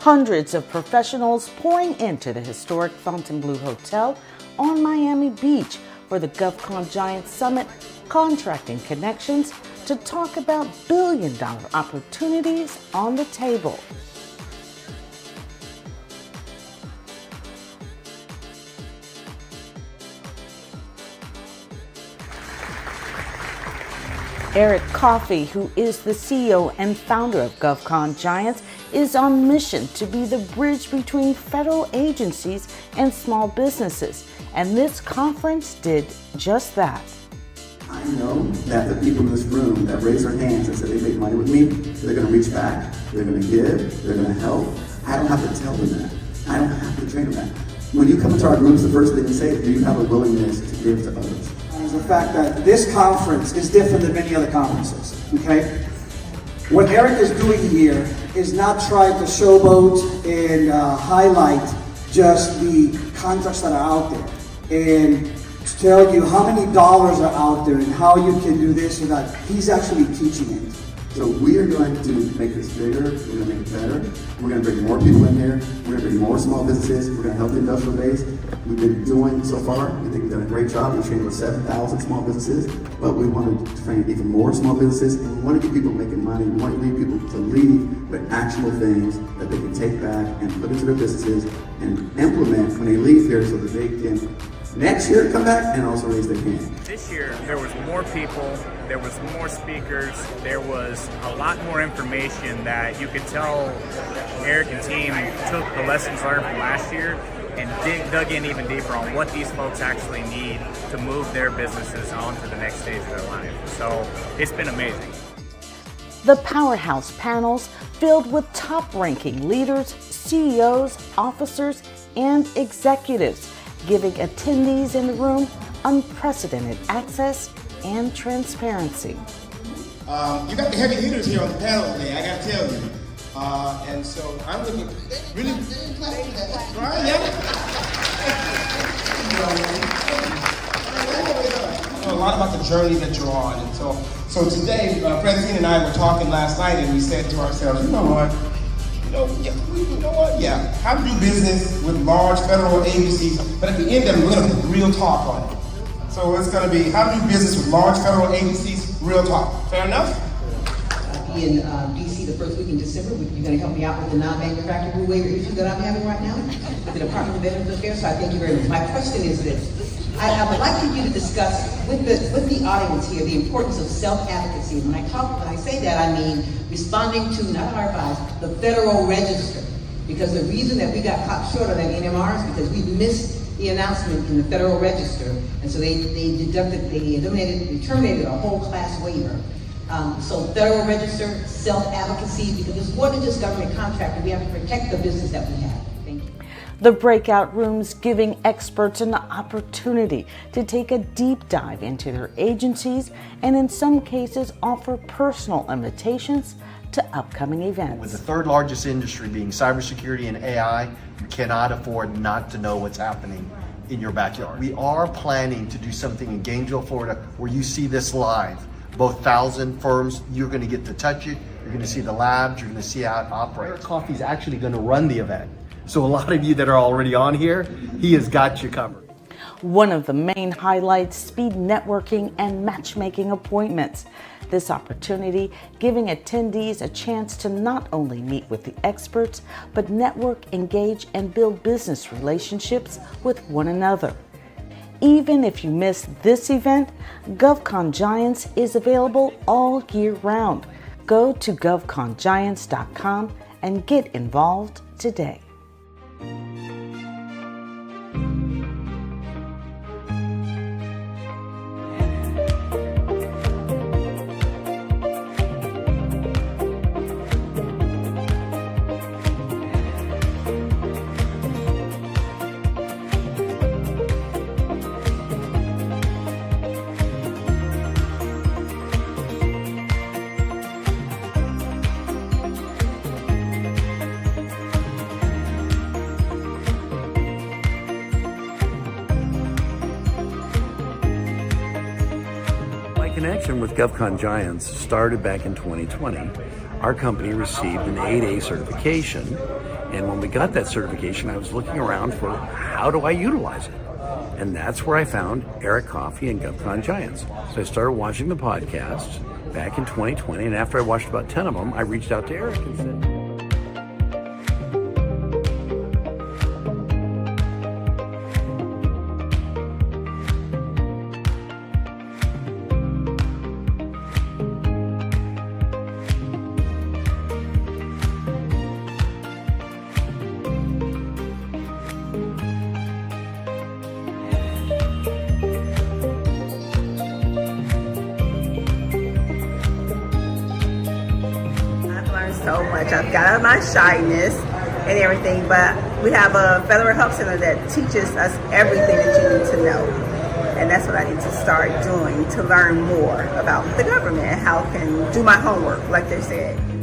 Hundreds of professionals pouring into the historic Fontainebleau Hotel on Miami Beach for the GovCon Giants Summit, contracting connections to talk about billion-dollar opportunities on the table. Eric Coffie, who is the CEO and founder of GovCon Giants, is on mission to be the bridge between federal agencies and small businesses, and this conference did just that. I know that the people in this room that raise their hands and say they make money with me, they're going to reach back, they're going to give, they're going to help. I don't have to tell them that. I don't have to train them that. When you come into our groups, the first thing you say is, do you have a willingness to give to others? The fact that this conference is different than many other conferences, okay? What Eric is doing here is not trying to showboat and highlight just the contracts that are out there and to tell you how many dollars are out there and how you can do this or that. He's actually teaching it. So we are going to make this bigger, we're going to make it better, we're going to bring more people in here, we're going to bring more small businesses, we're going to help the industrial base. We've been doing so far, I think we've done a great job. We've trained over 7,000 small businesses, but we want to train even more small businesses, and we want to get people making money. We want to lead people to leave with actual things that they can take back and put into their businesses and implement when they leave here so that they can next year come back and also raise their hand. This year there was more people, there was more speakers, there was a lot more information that you could tell Eric and team took the lessons learned from last year and dug in even deeper on what these folks actually need to move their businesses on to the next stage of their life. So it's been amazing. The powerhouse panels filled with top-ranking leaders, CEOs, officers, and executives, giving attendees in the room unprecedented access and transparency. You got the heavy hitters here on the panel today, I gotta tell you. And so I'm looking really right, yeah. You know a lot about the journey that you're on, and so today, Francine and I were talking last night, and we said to ourselves, you know what? How to do business with large federal agencies, but at the end of it, we're going to put real talk on it. So it's going to be how to do business with large federal agencies, real talk. Fair enough? I'll be in D.C. the first week in December. You're going to help me out with the non-manufacturing rule waiver issue that I'm having right now with the Department of Veterans Affairs, so I thank you very much. My question is this. I would like for you to discuss with the audience here the importance of self-advocacy. When I say that, I mean responding to, not RFIs, the Federal Register. Because the reason that we got caught short on that NMR is because we missed the announcement in the Federal Register, and so they terminated a whole class waiver. So Federal Register, self-advocacy, because it's more than just government contracting. We have to protect the business that we have. Thank you. The breakout rooms giving experts an opportunity to take a deep dive into their agencies and in some cases offer personal invitations to upcoming events. With the third largest industry being cybersecurity and AI, you cannot afford not to know what's happening in your backyard. We are planning to do something in Gainesville, Florida, where you see this live. Both 1,000 firms, you're going to get to touch it, you're going to see the labs, you're going to see how it operates. Coffie's actually going to run the event. So a lot of you that are already on here, he has got you covered. One of the main highlights, speed networking and matchmaking appointments. This opportunity giving attendees a chance to not only meet with the experts, but network, engage, and build business relationships with one another. Even if you missed this event, GovCon Giants is available all year round. Go to govcongiants.com and get involved today. connection with GovCon Giants started back in 2020. our company received an 8A certification. And when we got that certification, I was looking around for how do I utilize it? And that's where I found Eric Coffie and GovCon Giants. So I started watching the podcasts back in 2020. And after I watched about 10 of them, I reached out to Eric and said, so much. I've got out of my shyness and everything, but we have a Federal Help Center that teaches us everything that you need to know. And that's what I need to start doing to learn more about the government and how I can do my homework, like they said.